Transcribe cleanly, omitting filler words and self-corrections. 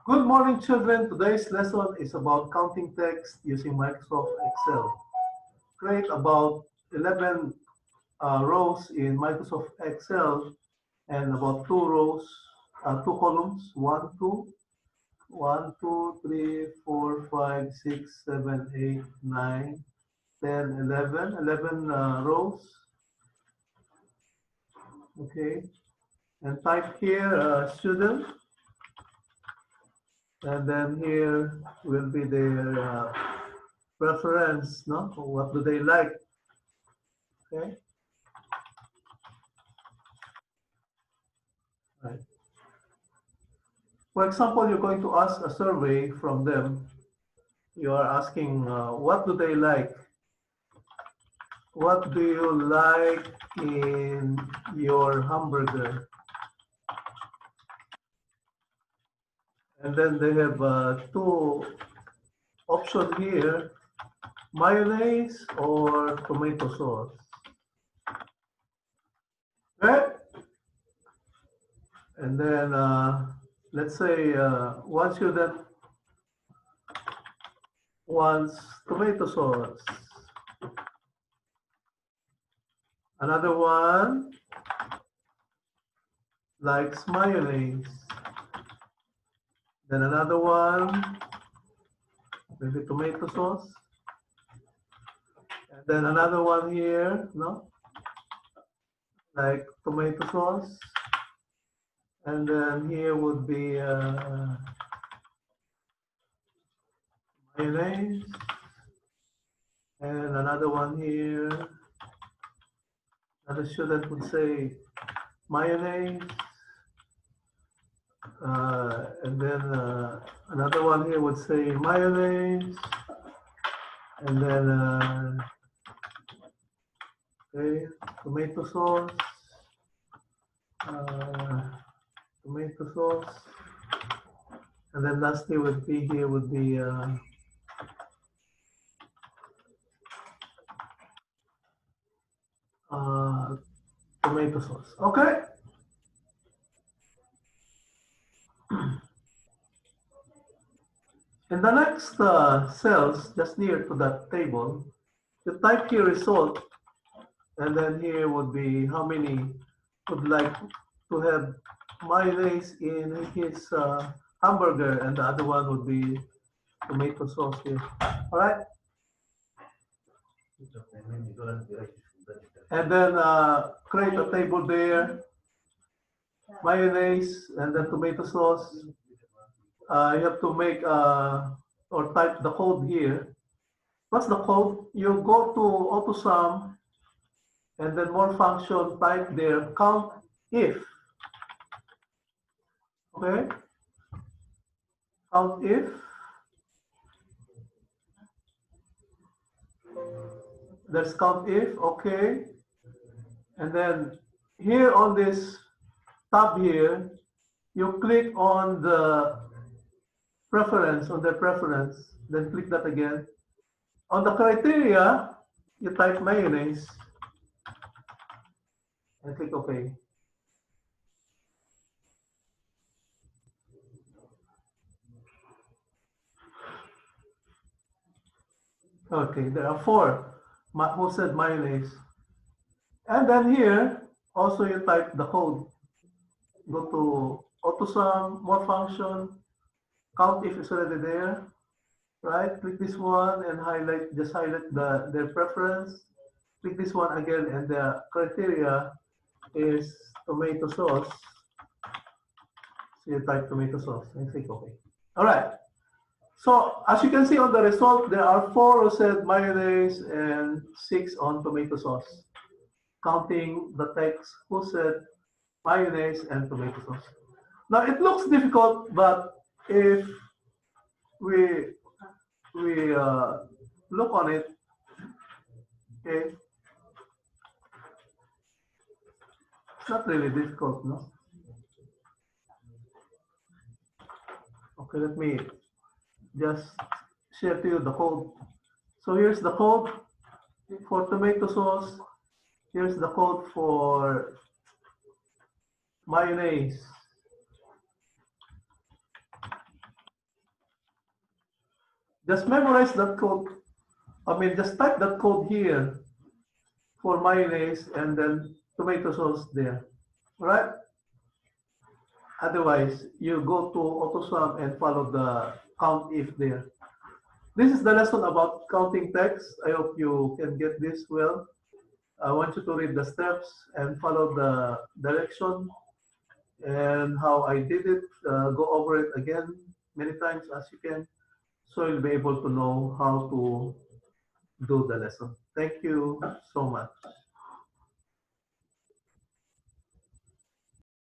Good morning, children. Today's lesson is about counting text using Microsoft Excel. Create about 11 rows in Microsoft Excel and about two columns, 1, 2, 1, 2, 3, 4, 5, 6, 7, 8, 9, 10, 11, 11 rows. Okay, and type here student, and then here will be their preference, no? What do they like? Okay, right. For example, you're going to ask a survey from them. You are asking, what do they like? What do you like in your hamburger? And then they have two options here, mayonnaise or tomato sauce. Right? And then let's say one student wants tomato sauce. Another one likes mayonnaise. Then another one, maybe tomato sauce. And then another one here, no? Like tomato sauce. And then here would be mayonnaise. And another one here. Another student would say mayonnaise. And then another one here would say mayonnaise. And then, okay, tomato sauce. Tomato sauce. And then lastly would be here would be tomato sauce. Okay. In the next cells, just near to that table, you type here result, and then here would be how many would like to have mayonnaise in his hamburger, and the other one would be tomato sauce here. All right. And then create a table there, mayonnaise, and then tomato sauce. You have to make or type the code here. What's the code? You go to AutoSum and then more function, type there count if. Okay? Count if. There's count if, okay. And then here on this tab here, you click on the preference, on the preference, then click that again. On the criteria, you type mayonnaise and click OK. Okay, there are four who said mayonnaise. And then here, also you type the code. Go to AutoSum, more function, count if it's already there, right? Click this one and highlight, just highlight their preference. Click this one again, and the criteria is tomato sauce. So you type tomato sauce and click OK. All right. So as you can see on the result, there are 4 who said mayonnaise and 6 on tomato sauce. Counting the text who said mayonnaise and tomato sauce. Now it looks difficult, but if we look on it, okay, it's not really difficult, no? Okay, let me just share to you the code. So here's the code for tomato sauce. Here's the code for mayonnaise. Just memorize that code. I mean, just type that code here for mayonnaise and then tomato sauce there. Right? Otherwise, you go to AutoSum and follow the count if there. This is the lesson about counting text. I hope you can get this well. I want you to read the steps and follow the direction and how I did it. Go over it again many times as you can, so you'll be able to know how to do the lesson. Thank you so much.